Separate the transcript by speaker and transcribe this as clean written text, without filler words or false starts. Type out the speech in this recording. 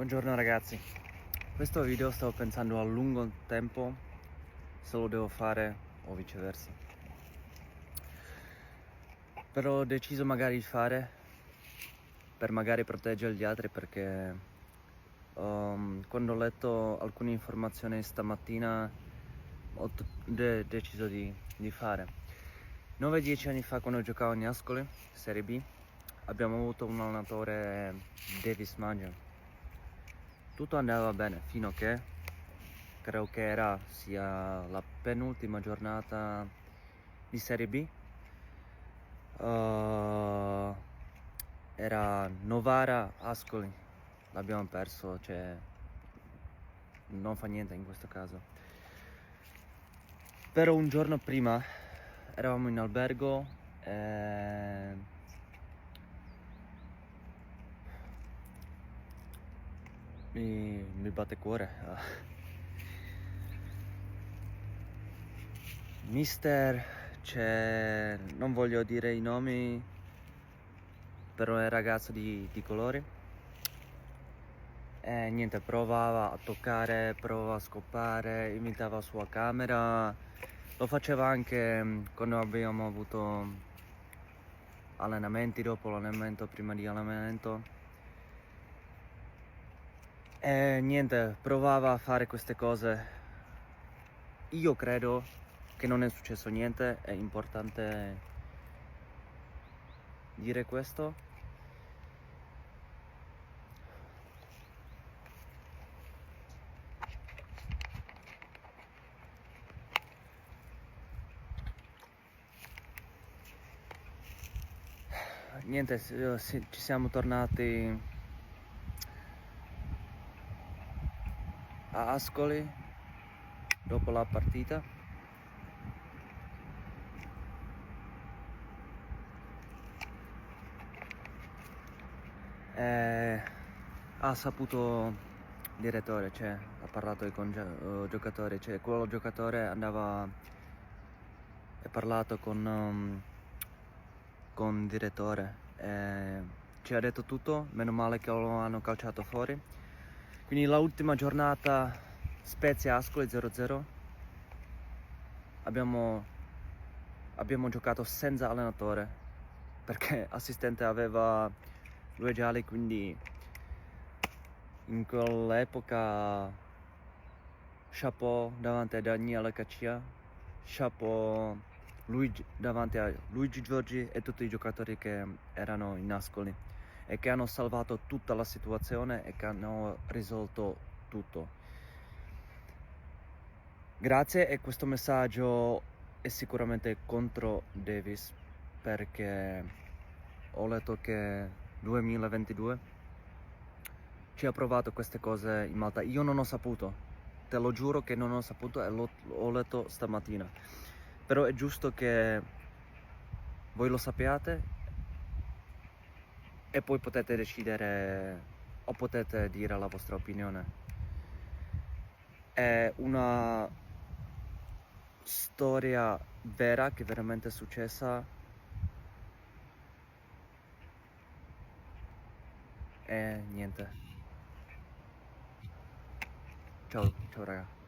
Speaker 1: Buongiorno ragazzi, questo video stavo pensando a lungo tempo se lo devo fare o viceversa, però ho deciso magari di fare per magari proteggere gli altri perché quando ho letto alcune informazioni stamattina ho deciso di fare. 9-10 anni fa, quando giocavo in Ascoli, Serie B, abbiamo avuto un allenatore, Davis Maggia. Tutto andava bene fino a che credo che era sia la penultima giornata di Serie B. Era Novara Ascoli, l'abbiamo perso, cioè non fa niente in questo caso. Però un giorno prima eravamo in albergo e mi batte il cuore. Mister, non voglio dire i nomi, però è un ragazzo di colori. E niente, provava a toccare, provava a scopare, imitava la sua camera. Lo faceva anche quando abbiamo avuto allenamenti, dopo l'allenamento, prima di allenamento. E niente, provava a fare queste cose. Io credo che non è successo niente, è importante dire questo. Niente, ci siamo tornati a Ascoli dopo la partita. Ha saputo il direttore, ha parlato con giocatori, quello giocatore andava e parlato con il direttore, ci ha detto tutto, meno male che lo hanno calciato fuori. Quindi l'ultima giornata Spezia Ascoli 0-0, abbiamo giocato senza allenatore perché l'assistente aveva 2 gialli, quindi in quell'epoca chapeau davanti a Daniele Caccia, chapeau davanti a Luigi Giorgi e tutti i giocatori che erano in Ascoli e che hanno salvato tutta la situazione e che hanno risolto tutto. Grazie, e questo messaggio è sicuramente contro Davis, perché ho letto che 2022 ci ha provato queste cose in Malta. Io non ho saputo, te lo giuro che non ho saputo e l'ho letto stamattina. Però è giusto che voi lo sappiate e poi potete decidere o potete dire la vostra opinione. È una storia vera che veramente è successa e niente. Ciao raga.